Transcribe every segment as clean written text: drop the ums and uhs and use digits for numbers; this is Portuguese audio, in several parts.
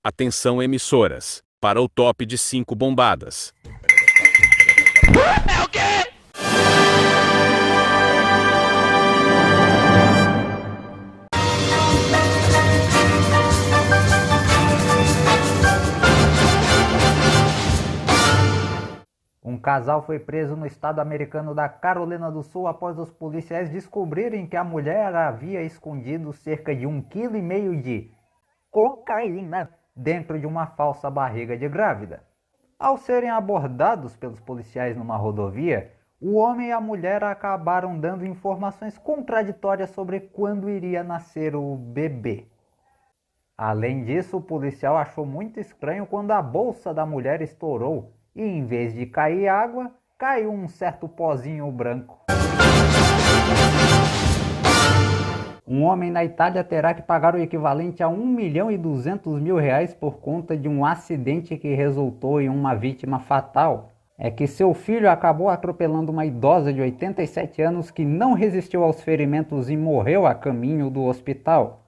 Atenção emissoras, para o top de 5 bombadas. É o quê? Um casal foi preso no estado americano da Carolina do Sul após os policiais descobrirem que a mulher havia escondido cerca de 1,5 kg de cocaína dentro de uma falsa barriga de grávida. Ao serem abordados pelos policiais numa rodovia, o homem e a mulher acabaram dando informações contraditórias sobre quando iria nascer o bebê. Além disso, o policial achou muito estranho quando a bolsa da mulher estourou e, em vez de cair água, caiu um certo pozinho branco. Um homem na Itália terá que pagar o equivalente a R$1.200.000 por conta de um acidente que resultou em uma vítima fatal. É que seu filho acabou atropelando uma idosa de 87 anos que não resistiu aos ferimentos e morreu a caminho do hospital.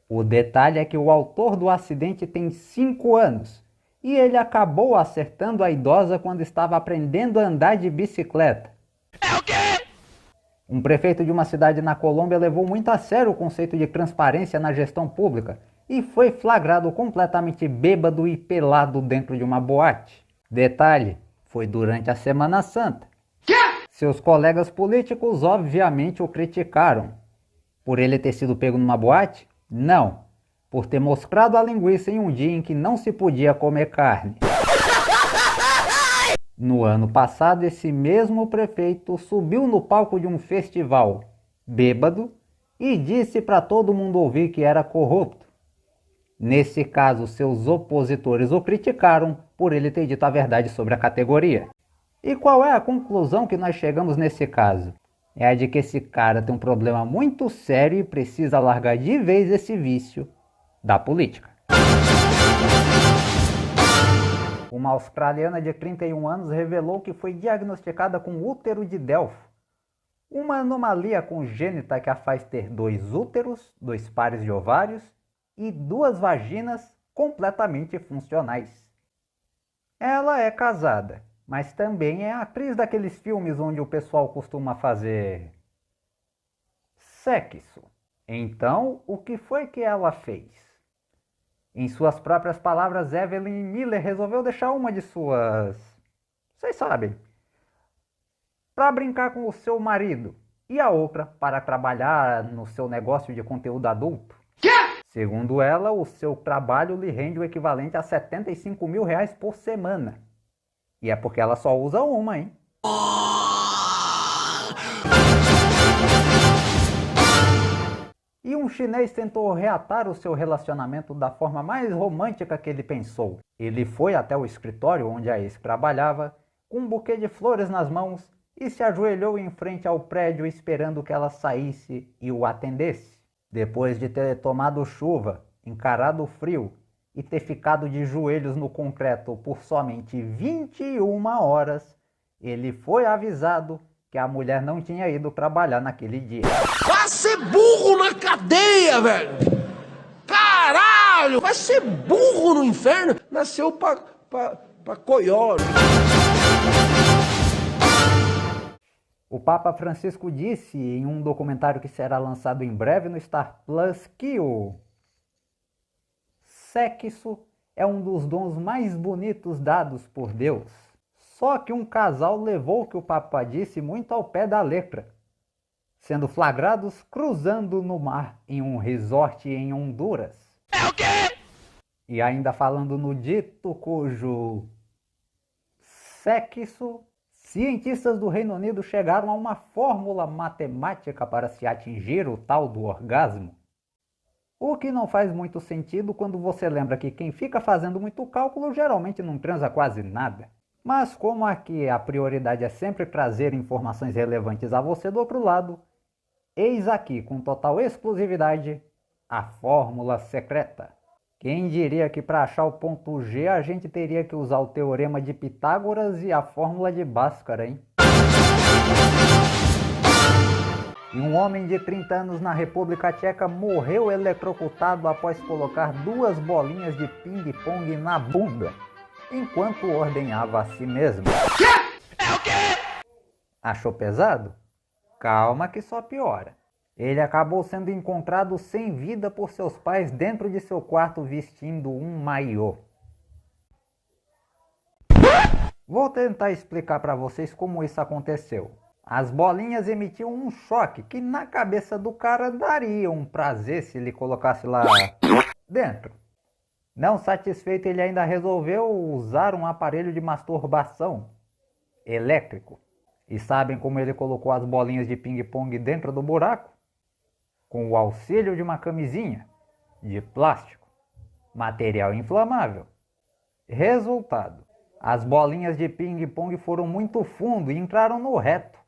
O detalhe é que o autor do acidente tem 5 anos e ele acabou acertando a idosa quando estava aprendendo a andar de bicicleta. É o quê? Um prefeito de uma cidade na Colômbia levou muito a sério o conceito de transparência na gestão pública e foi flagrado completamente bêbado e pelado dentro de uma boate. Detalhe, foi durante a Semana Santa. Seus colegas políticos obviamente o criticaram. Por ele ter sido pego numa boate? Não. Por ter moscado a linguiça em um dia em que não se podia comer carne. No ano passado, esse mesmo prefeito subiu no palco de um festival, bêbado, e disse para todo mundo ouvir que era corrupto. Nesse caso, seus opositores o criticaram por ele ter dito a verdade sobre a categoria. E qual é a conclusão que nós chegamos nesse caso? É a de que esse cara tem um problema muito sério e precisa largar de vez esse vício da política. Uma australiana de 31 anos revelou que foi diagnosticada com útero de Delfo, uma anomalia congênita que a faz ter 2 úteros, 2 pares de ovários e 2 vaginas completamente funcionais. Ela é casada, mas também é atriz daqueles filmes onde o pessoal costuma fazer sexo. Então, o que foi que ela fez? Em suas próprias palavras, Evelyn Miller resolveu deixar uma de suas... vocês sabem. Para brincar com o seu marido. E a outra para trabalhar no seu negócio de conteúdo adulto. Segundo ela, o seu trabalho lhe rende o equivalente a R$75.000 por semana. E é porque ela só usa uma, hein? E um chinês tentou reatar o seu relacionamento da forma mais romântica que ele pensou. Ele foi até o escritório onde a ex trabalhava, com um buquê de flores nas mãos, e se ajoelhou em frente ao prédio esperando que ela saísse e o atendesse. Depois de ter tomado chuva, encarado o frio e ter ficado de joelhos no concreto por somente 21 horas, ele foi avisado que a mulher não tinha ido trabalhar naquele dia. Vai ser burro na cadeia, velho! Caralho! Vai ser burro no inferno! Nasceu pra coió. O Papa Francisco disse em um documentário que será lançado em breve no Star Plus que o sexo é um dos dons mais bonitos dados por Deus. Só que um casal levou o que o Papa disse muito ao pé da letra, sendo flagrados cruzando no mar em um resort em Honduras. É o quê? E ainda falando no dito cujo sexo, cientistas do Reino Unido chegaram a uma fórmula matemática para se atingir o tal do orgasmo. O que não faz muito sentido quando você lembra que quem fica fazendo muito cálculo geralmente não transa quase nada. Mas como aqui a prioridade é sempre trazer informações relevantes a você do outro lado, eis aqui com total exclusividade a fórmula secreta. Quem diria que para achar o ponto G a gente teria que usar o teorema de Pitágoras e a fórmula de Bhaskara, hein? E um homem de 30 anos na República Tcheca morreu eletrocutado após colocar 2 bolinhas de ping-pong na bunda, enquanto ordenhava a si mesmo. É o quê? Achou pesado? Calma que só piora. Ele acabou sendo encontrado sem vida por seus pais dentro de seu quarto vestindo um maiô. Vou tentar explicar para vocês como isso aconteceu. As bolinhas emitiam um choque que na cabeça do cara daria um prazer se ele colocasse lá dentro. Não satisfeito, ele ainda resolveu usar um aparelho de masturbação elétrico. E sabem como ele colocou as bolinhas de ping-pong dentro do buraco? Com o auxílio de uma camisinha de plástico, material inflamável. Resultado: as bolinhas de ping-pong foram muito fundo e entraram no reto.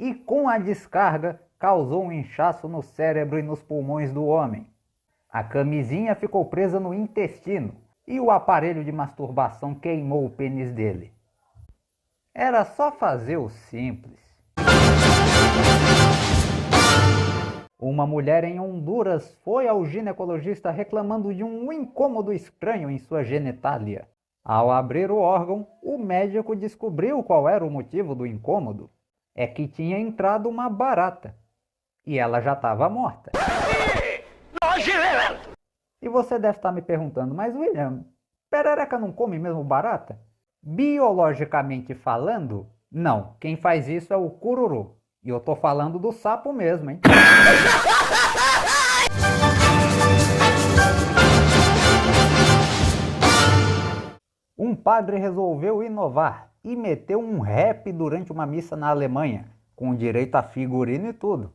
E com a descarga, causou um inchaço no cérebro e nos pulmões do homem. A camisinha ficou presa no intestino e o aparelho de masturbação queimou o pênis dele. Era só fazer o simples. Uma mulher em Honduras foi ao ginecologista reclamando de um incômodo estranho em sua genitália. Ao abrir o órgão, o médico descobriu qual era o motivo do incômodo. É que tinha entrado uma barata. E ela já estava morta. E você deve estar me perguntando, mas William, perereca não come mesmo barata? Biologicamente falando, não. Quem faz isso é o cururu. E eu tô falando do sapo mesmo, hein? Um padre resolveu inovar e meteu um rap durante uma missa na Alemanha, com direito a figurino e tudo.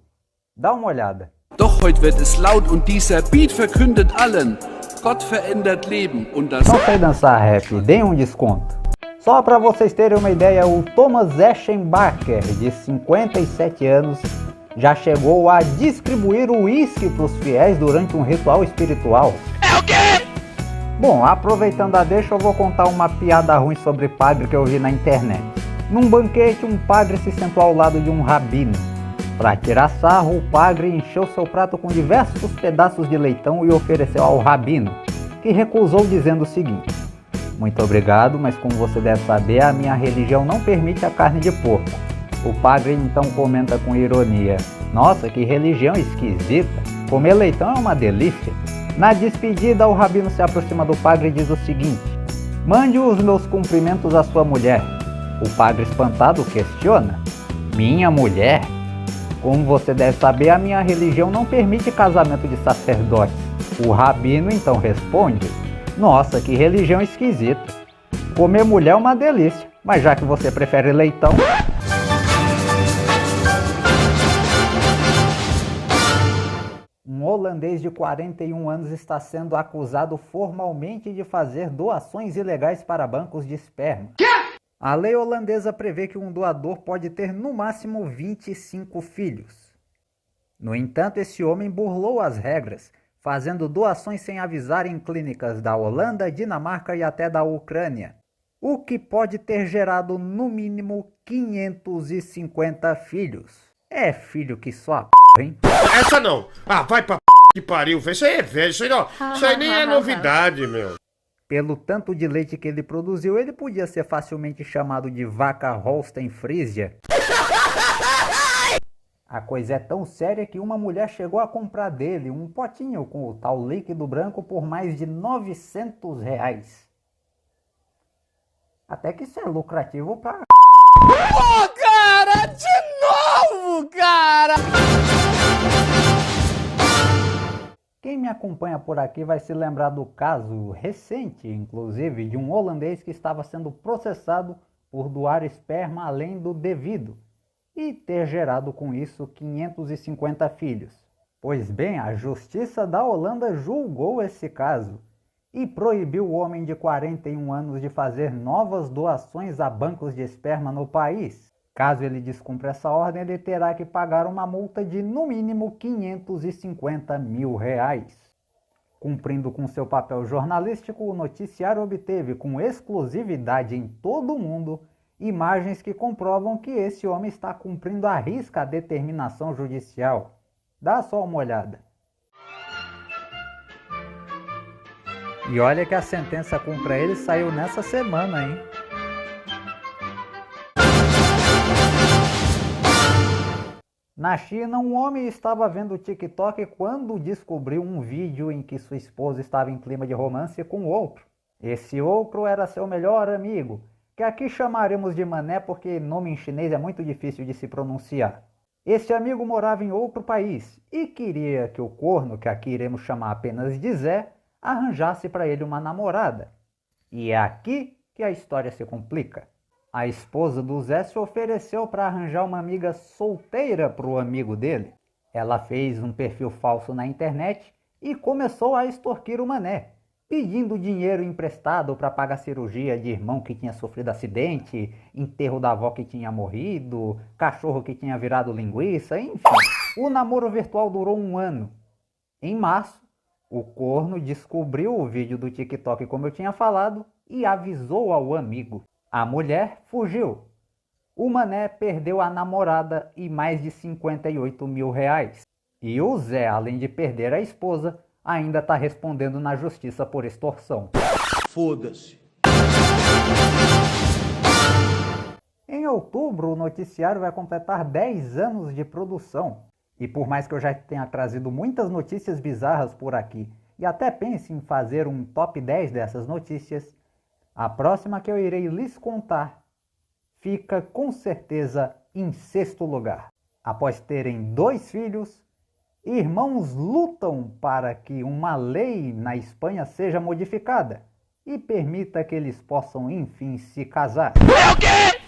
Dá uma olhada. Doch heute wird es laut und dieser Beat verkündet allen, Gott verändert Leben und das... Não sei dançar rap, deem um desconto. Só para vocês terem uma ideia, o Thomas Eschenbacher, de 57 anos, já chegou a distribuir o uísque para os fiéis durante um ritual espiritual. É o quê? Bom, aproveitando a deixa, eu vou contar uma piada ruim sobre padre que eu vi na internet. Num banquete, um padre se sentou ao lado de um rabino. Para tirar sarro, o padre encheu seu prato com diversos pedaços de leitão e ofereceu ao rabino, que recusou dizendo o seguinte: muito obrigado, mas como você deve saber, a minha religião não permite a carne de porco. O padre então comenta com ironia: nossa, que religião esquisita, comer leitão é uma delícia. Na despedida, o rabino se aproxima do padre e diz o seguinte: mande os meus cumprimentos à sua mulher. O padre espantado questiona: minha mulher? Como você deve saber, a minha religião não permite casamento de sacerdotes. O rabino então responde: nossa, que religião esquisita. Comer mulher é uma delícia, mas já que você prefere leitão... Um holandês de 41 anos está sendo acusado formalmente de fazer doações ilegais para bancos de esperma. A lei holandesa prevê que um doador pode ter no máximo 25 filhos. No entanto, esse homem burlou as regras, fazendo doações sem avisar em clínicas da Holanda, Dinamarca e até da Ucrânia, o que pode ter gerado no mínimo 550 filhos. É filho que só hein? Essa não. Ah, vai pra que pariu, velho. Isso aí é velho, isso aí nem é novidade, meu. Pelo tanto de leite que ele produziu, ele podia ser facilmente chamado de vaca Holstein Frisia. A coisa é tão séria que uma mulher chegou a comprar dele um potinho com o tal líquido branco por mais de R$900. Até que isso é lucrativo pra... Pô, cara! De novo, cara! Quem me acompanha por aqui vai se lembrar do caso recente, inclusive, de um holandês que estava sendo processado por doar esperma além do devido e ter gerado com isso 550 filhos. Pois bem, a Justiça da Holanda julgou esse caso e proibiu o homem de 41 anos de fazer novas doações a bancos de esperma no país. Caso ele descumpra essa ordem, ele terá que pagar uma multa de no mínimo R$550 mil. Cumprindo com seu papel jornalístico, o noticiário obteve com exclusividade em todo o mundo Imagens que comprovam que esse homem está cumprindo à risca a determinação judicial. Dá só uma olhada. E olha que a sentença contra ele saiu nessa semana, hein? Na China, um homem estava vendo o TikTok quando descobriu um vídeo em que sua esposa estava em clima de romance com outro. Esse outro era seu melhor amigo, que aqui chamaremos de Mané porque nome em chinês é muito difícil de se pronunciar. Esse amigo morava em outro país e queria que o corno, que aqui iremos chamar apenas de Zé, arranjasse para ele uma namorada. E é aqui que a história se complica. A esposa do Zé se ofereceu para arranjar uma amiga solteira para o amigo dele. Ela fez um perfil falso na internet e começou a extorquir o Mané, pedindo dinheiro emprestado para pagar cirurgia de irmão que tinha sofrido acidente, enterro da avó que tinha morrido, cachorro que tinha virado linguiça, enfim. O namoro virtual durou 1 ano. Em março, o corno descobriu o vídeo do TikTok, como eu tinha falado, e avisou ao amigo. A mulher fugiu. O Mané perdeu a namorada e mais de 58 mil reais. E o Zé, além de perder a esposa, ainda está respondendo na justiça por extorsão. Foda-se. Em outubro, o noticiário vai completar 10 anos de produção. E por mais que eu já tenha trazido muitas notícias bizarras por aqui, e até pense em fazer um top 10 dessas notícias, a próxima que eu irei lhes contar fica com certeza em 6º lugar. Após terem 2 filhos, irmãos lutam para que uma lei na Espanha seja modificada e permita que eles possam enfim se casar. É o quê?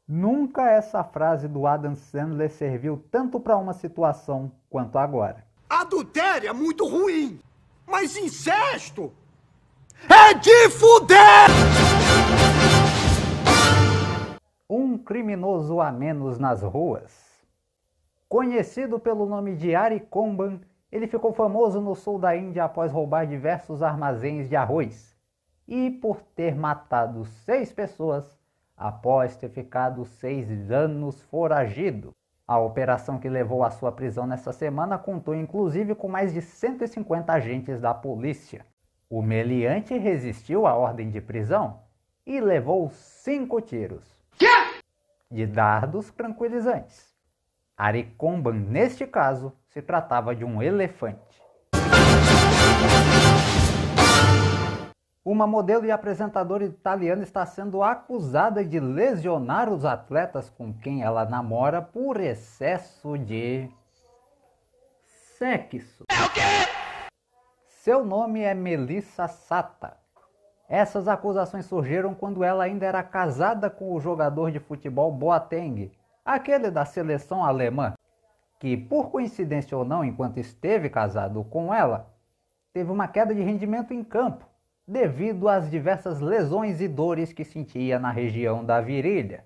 Nunca essa frase do Adam Sandler serviu tanto para uma situação quanto agora. Adultério é muito ruim, mas incesto é de fuder! Um criminoso a menos nas ruas. Conhecido pelo nome de Ari Komban, ele ficou famoso no sul da Índia após roubar diversos armazéns de arroz e por ter matado 6 pessoas após ter ficado 6 anos foragido. A operação que levou à sua prisão nessa semana contou inclusive com mais de 150 agentes da polícia. O meliante resistiu à ordem de prisão e levou 5 tiros de dardos tranquilizantes. Ari Komban, neste caso, se tratava de um elefante. Uma modelo e apresentadora italiana está sendo acusada de lesionar os atletas com quem ela namora por excesso de sexo. É o quê? Seu nome é Melissa Sata. Essas acusações surgiram quando ela ainda era casada com o jogador de futebol Boateng, aquele da seleção alemã, que por coincidência ou não, enquanto esteve casado com ela, teve uma queda de rendimento em campo, devido às diversas lesões e dores que sentia na região da virilha.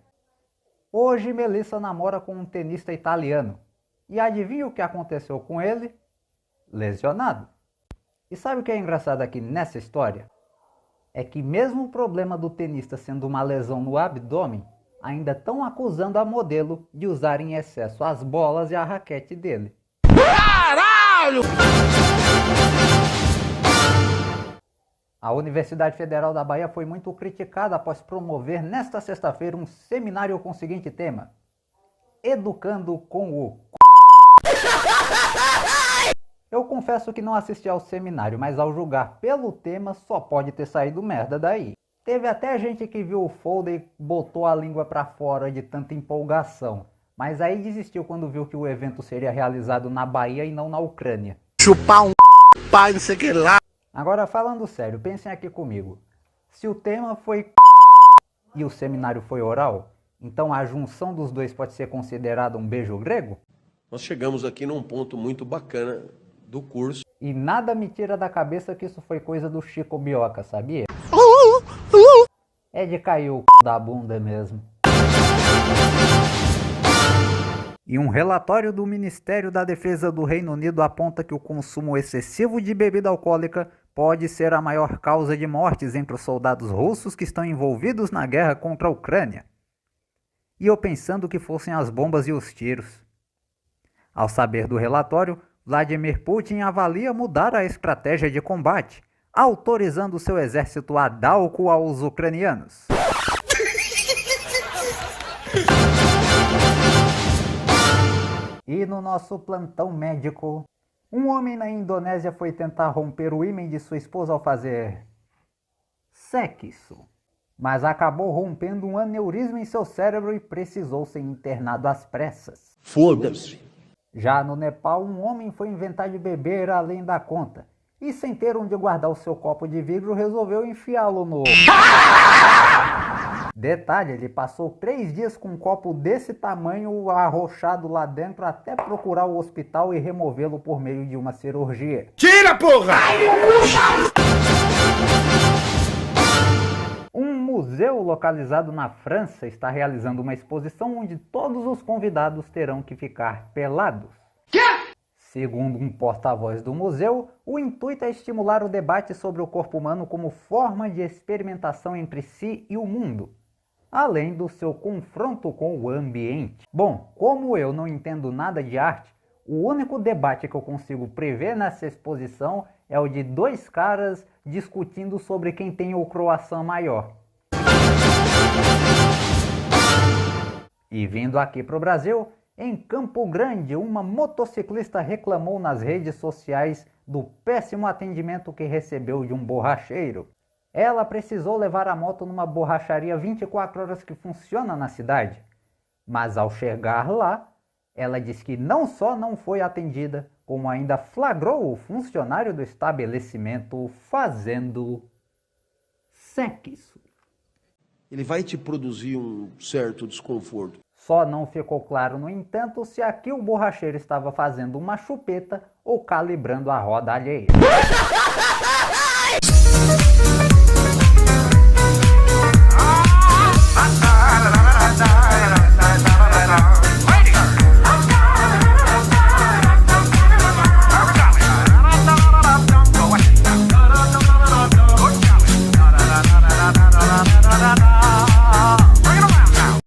Hoje Melissa namora com um tenista italiano, e adivinha o que aconteceu com ele? Lesionado. E sabe o que é engraçado aqui nessa história? É que mesmo o problema do tenista sendo uma lesão no abdômen, ainda estão acusando a modelo de usar em excesso as bolas e a raquete dele. Caralho! A Universidade Federal da Bahia foi muito criticada após promover nesta sexta-feira um seminário com o seguinte tema: Educando com o Eu confesso que não assisti ao seminário, mas ao julgar pelo tema só pode ter saído merda daí. Teve até gente que viu o folder e botou a língua pra fora de tanta empolgação, mas aí desistiu quando viu que o evento seria realizado na Bahia e não na Ucrânia. Chupar um pai, não sei o que lá. Agora falando sério, pensem aqui comigo. Se o tema foi e o seminário foi oral, então a junção dos dois pode ser considerada um beijo grego? Nós chegamos aqui num ponto muito bacana do curso. E nada me tira da cabeça que isso foi coisa do Chico Bioca, sabia? É de cair o da bunda mesmo. E um relatório do Ministério da Defesa do Reino Unido aponta que o consumo excessivo de bebida alcoólica pode ser a maior causa de mortes entre os soldados russos que estão envolvidos na guerra contra a Ucrânia. e eu pensando que fossem as bombas e os tiros. Ao saber do relatório, Vladimir Putin avalia mudar a estratégia de combate, autorizando seu exército a dar o cu aos ucranianos. E no nosso plantão médico, um homem na Indonésia foi tentar romper o ímã de sua esposa ao fazer sexo, mas acabou rompendo um aneurisma em seu cérebro e precisou ser internado às pressas. Foda-se. Já no Nepal, um homem foi inventar de beber além da conta e, sem ter onde guardar o seu copo de vidro, resolveu enfiá-lo no... Detalhe, ele passou 3 dias com um copo desse tamanho arrochado lá dentro até procurar o hospital e removê-lo por meio de uma cirurgia. Tira, porra! Um museu localizado na França está realizando uma exposição onde todos os convidados terão que ficar pelados. Segundo um porta-voz do museu, o intuito é estimular o debate sobre o corpo humano como forma de experimentação entre si e o mundo, além do seu confronto com o ambiente. Bom, como eu não entendo nada de arte, o único debate que eu consigo prever nessa exposição é o de 2 caras discutindo sobre quem tem o croissant maior. E vindo aqui para o Brasil, em Campo Grande, uma motociclista reclamou nas redes sociais do péssimo atendimento que recebeu de um borracheiro. Ela precisou levar a moto numa borracharia 24 horas que funciona na cidade. Mas ao chegar lá, ela disse que não só não foi atendida, como ainda flagrou o funcionário do estabelecimento fazendo sexo. Ele vai te produzir um certo desconforto. Só não ficou claro, no entanto, se aqui o borracheiro estava fazendo uma chupeta ou calibrando a roda alheia.